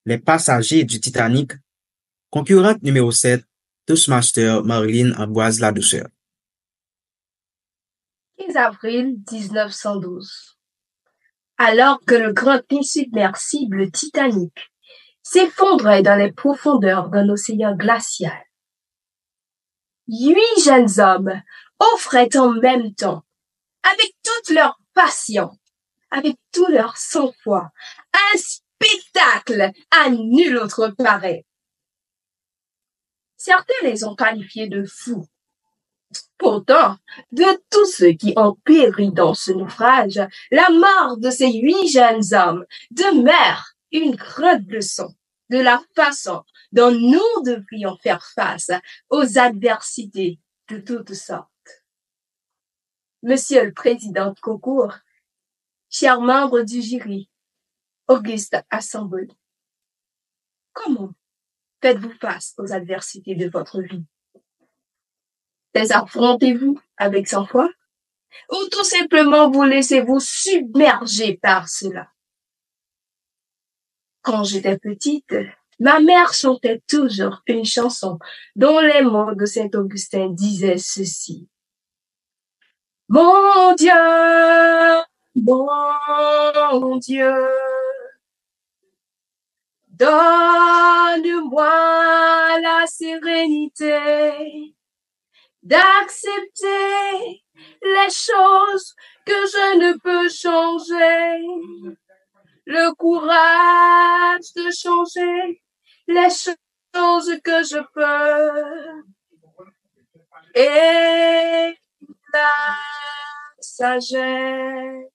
Les passagers du Titanic, concurrente numéro 7, Toastmaster Marilyn Ambroise Ladouceur. 15 avril 1912. Alors que le grand insubmersible Titanic s'effondrait dans les profondeurs d'un océan glacial, 8 jeunes hommes offraient en même temps, avec toute leur passion, avec tout leur sang-froid, un spectacle à nul autre pareil. Certains les ont qualifiés de fous. Pourtant, de tous ceux qui ont péri dans ce naufrage, la mort de ces 8 jeunes hommes demeure une grande leçon de la façon dont nous devrions faire face aux adversités de toutes sortes. Monsieur le Président de concours, chers membres du jury, Auguste Assemblée, comment faites-vous face aux adversités de votre vie? Les affrontez-vous avec sang-froid? Ou tout simplement vous laissez-vous submerger par cela? Quand j'étais petite, ma mère chantait toujours une chanson dont les mots de Saint-Augustin disaient ceci. Mon Dieu, donne-moi la sérénité d'accepter les choses que je ne peux changer, le courage de changer les choses que je peux, et la sagesse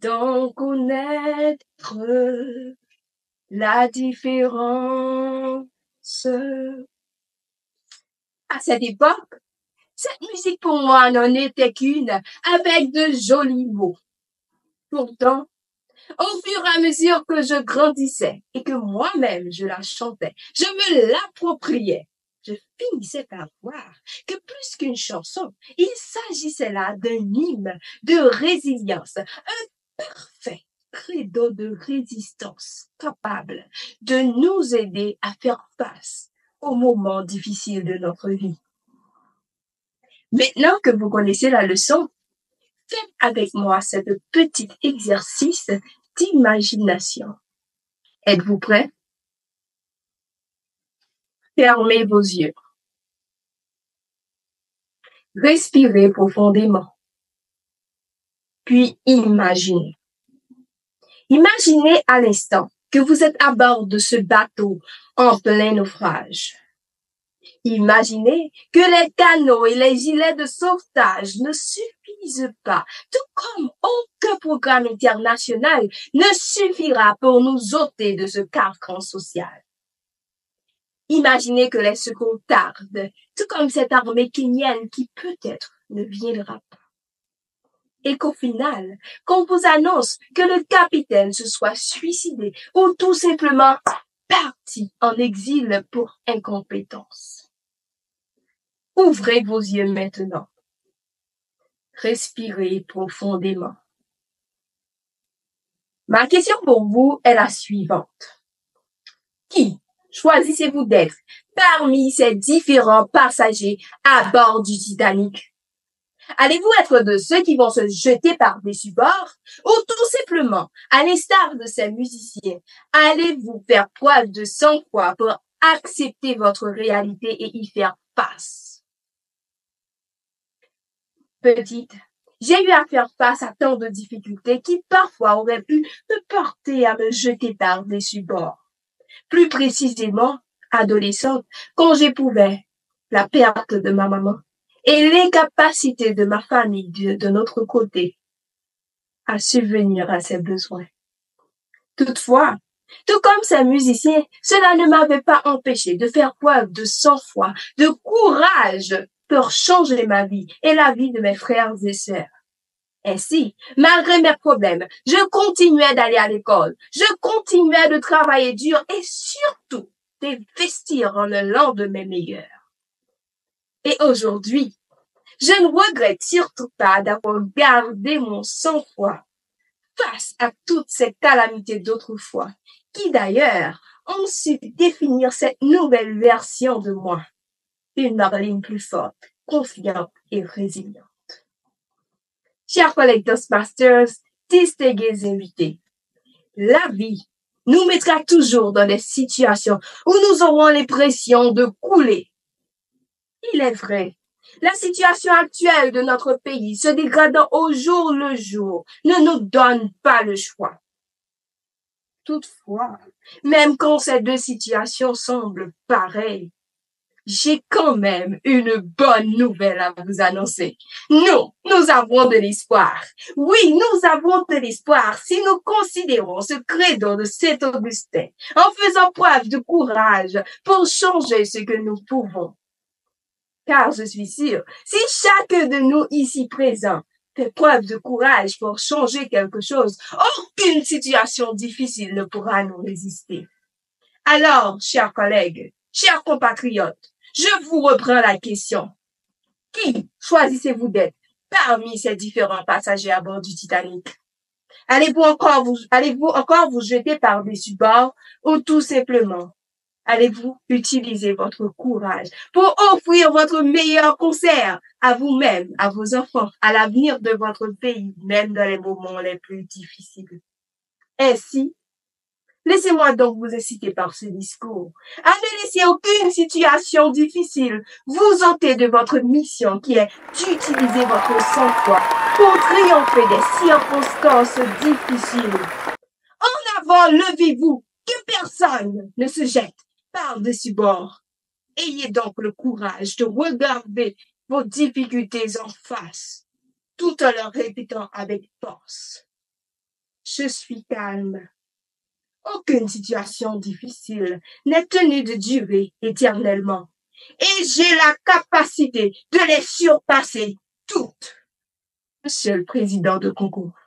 d'en connaître la différence. À cette époque, cette musique pour moi n'en était qu'une avec de jolis mots. Pourtant, au fur et à mesure que je grandissais et que moi-même je la chantais, je me l'appropriais. Je finissais par voir que plus qu'une chanson, il s'agissait là d'un hymne de résilience, un parfait credo de résistance capable de nous aider à faire face aux moments difficiles de notre vie. Maintenant que vous connaissez la leçon, faites avec moi cet petit exercice d'imagination. Êtes-vous prêts? Fermez vos yeux. Respirez profondément. Puis imaginez. Imaginez à l'instant que vous êtes à bord de ce bateau en plein naufrage. Imaginez que les canots et les gilets de sauvetage ne suffisent pas, tout comme aucun programme international ne suffira pour nous ôter de ce carcan social. Imaginez que les secours tardent, tout comme cette armée kenyane qui peut-être ne viendra pas. Et qu'au final, qu'on vous annonce que le capitaine se soit suicidé ou tout simplement parti en exil pour incompétence. Ouvrez vos yeux maintenant. Respirez profondément. Ma question pour vous est la suivante. Qui choisissez-vous d'être parmi ces différents passagers à bord du Titanic? Allez-vous être de ceux qui vont se jeter par-dessus bord ou tout simplement, à l'instar de ces musiciens, allez-vous faire preuve de sang-froid pour accepter votre réalité et y faire face? Petite, j'ai eu à faire face à tant de difficultés qui parfois auraient pu me porter à me jeter par-dessus bord. Plus précisément, adolescente, quand j'éprouvais la perte de ma maman et l'incapacité de ma famille de notre côté à subvenir à ses besoins. Toutefois, tout comme ces musiciens, cela ne m'avait pas empêché de faire preuve de sang-froid, de courage pour changer ma vie et la vie de mes frères et sœurs. Ainsi, malgré mes problèmes, je continuais d'aller à l'école, je continuais de travailler dur et surtout d'investir en un lendemain meilleur. Et aujourd'hui, je ne regrette surtout pas d'avoir gardé mon sang-froid face à toutes ces calamités d'autrefois qui d'ailleurs ont su définir cette nouvelle version de moi. Une Marlene plus forte, confiante et résiliente. Chers collègues Toastmasters, distingués invités, la vie nous mettra toujours dans des situations où nous aurons l'impression de couler. Il est vrai, la situation actuelle de notre pays se dégradant au jour le jour ne nous donne pas le choix. Toutefois, même quand ces deux situations semblent pareilles, j'ai quand même une bonne nouvelle à vous annoncer. Nous avons de l'espoir. Oui, nous avons de l'espoir si nous considérons ce credo de Saint Augustin en faisant preuve de courage pour changer ce que nous pouvons. Car je suis sûre, si chacun de nous ici présent fait preuve de courage pour changer quelque chose, aucune situation difficile ne pourra nous résister. Alors, chers collègues, chers compatriotes, je vous reprends la question. Qui choisissez-vous d'être parmi ces différents passagers à bord du Titanic? Allez-vous encore vous jeter par-dessus bord ou tout simplement allez-vous utiliser votre courage pour offrir votre meilleur concert à vous-même, à vos enfants, à l'avenir de votre pays, même dans les moments les plus difficiles? Ainsi, laissez-moi donc vous inciter par ce discours à ne laisser aucune situation difficile vous ôter de votre mission qui est d'utiliser votre sang-froid pour triompher des circonstances difficiles. En avant, levez-vous, que personne ne se jette par-dessus bord. Ayez donc le courage de regarder vos difficultés en face, tout en leur répétant avec force. Je suis calme. Aucune situation difficile n'est tenue de durer éternellement. Et j'ai la capacité de les surpasser toutes. Monsieur le président de concours.